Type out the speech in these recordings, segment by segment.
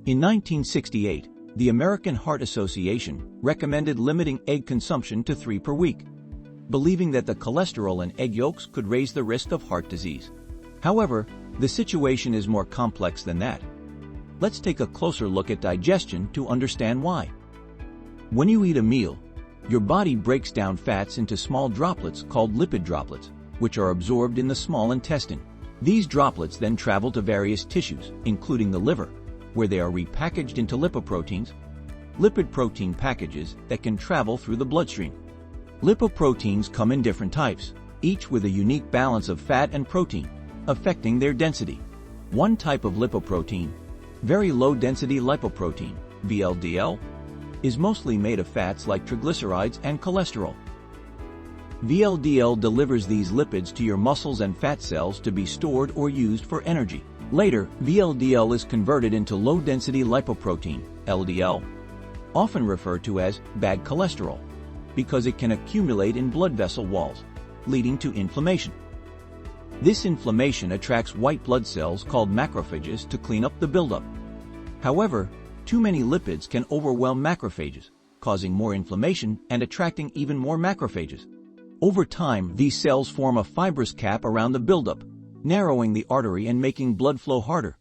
In 1968, the American Heart Association recommended limiting egg consumption to 3 per week, believing that the cholesterol in egg yolks could raise the risk of heart disease. However, the situation is more complex than that. Let's take a closer look at digestion to understand why. When you eat a meal, your body breaks down fats into small droplets called lipid droplets, which are absorbed in the small intestine. These droplets then travel to various tissues, including the liver, where they are repackaged into lipoproteins, lipid protein packages that can travel through the bloodstream. Lipoproteins come in different types, each with a unique balance of fat and protein, affecting their density. One type of lipoprotein, very low-density lipoprotein, VLDL, is mostly made of fats like triglycerides and cholesterol. VLDL delivers these lipids to your muscles and fat cells to be stored or used for energy. Later, VLDL is converted into low-density lipoprotein, LDL, often referred to as bad cholesterol, because it can accumulate in blood vessel walls, leading to inflammation. This inflammation attracts white blood cells called macrophages to clean up the buildup. However, too many lipids can overwhelm macrophages, causing more inflammation and attracting even more macrophages. Over time, these cells form a fibrous cap around the buildup, narrowing the artery and making blood flow harder,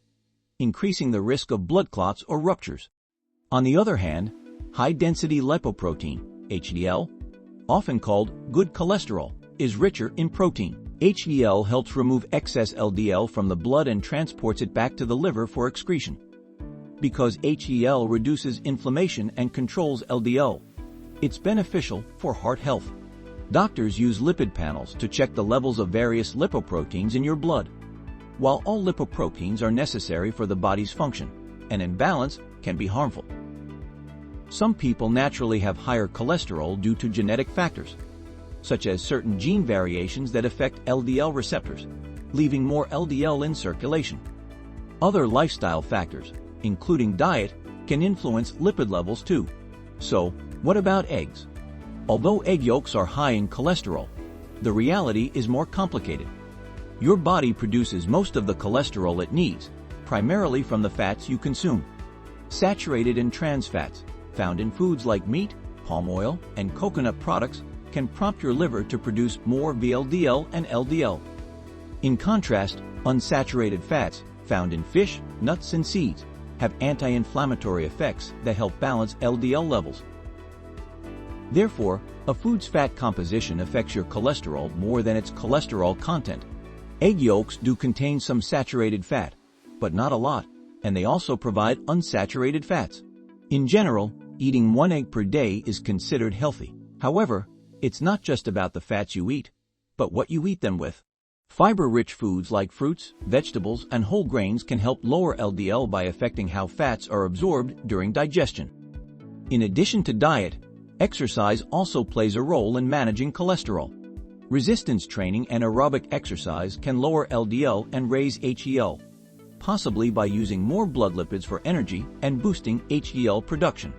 increasing the risk of blood clots or ruptures. On the other hand, high-density lipoprotein, HDL, often called good cholesterol, is richer in protein. HDL helps remove excess LDL from the blood and transports it back to the liver for excretion. Because HDL reduces inflammation and controls LDL, it's beneficial for heart health. Doctors use lipid panels to check the levels of various lipoproteins in your blood. While all lipoproteins are necessary for the body's function, an imbalance can be harmful. Some people naturally have higher cholesterol due to genetic factors, such as certain gene variations that affect LDL receptors, leaving more LDL in circulation. Other lifestyle factors, including diet, can influence lipid levels too. So, what about eggs? Although egg yolks are high in cholesterol, the reality is more complicated. Your body produces most of the cholesterol it needs, primarily from the fats you consume. Saturated and trans fats, found in foods like meat, palm oil, and coconut products, can prompt your liver to produce more VLDL and LDL. In contrast, unsaturated fats, found in fish, nuts, and seeds, have anti-inflammatory effects that help balance LDL levels. Therefore, a food's fat composition affects your cholesterol more than its cholesterol content. Egg yolks do contain some saturated fat, but not a lot, and they also provide unsaturated fats. In general, eating 1 egg per day is considered healthy. However, it's not just about the fats you eat, but what you eat them with. Fiber-rich foods like fruits, vegetables, and whole grains can help lower LDL by affecting how fats are absorbed during digestion. In addition to diet, exercise also plays a role in managing cholesterol. Resistance training and aerobic exercise can lower LDL and raise HDL, possibly by using more blood lipids for energy and boosting HDL production.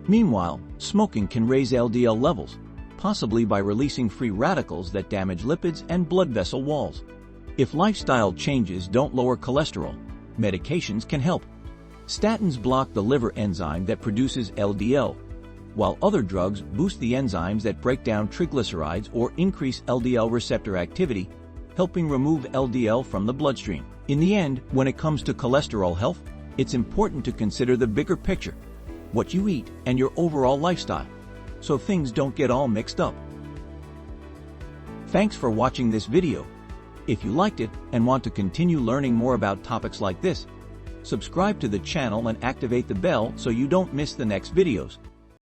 Meanwhile, smoking can raise LDL levels, possibly by releasing free radicals that damage lipids and blood vessel walls. If lifestyle changes don't lower cholesterol, medications can help. Statins block the liver enzyme that produces LDL, while other drugs boost the enzymes that break down triglycerides or increase LDL receptor activity, helping remove LDL from the bloodstream. In the end, when it comes to cholesterol health, it's important to consider the bigger picture, what you eat and your overall lifestyle, so things don't get all mixed up. Thanks for watching this video. If you liked it and want to continue learning more about topics like this, subscribe to the channel and activate the bell so you don't miss the next videos.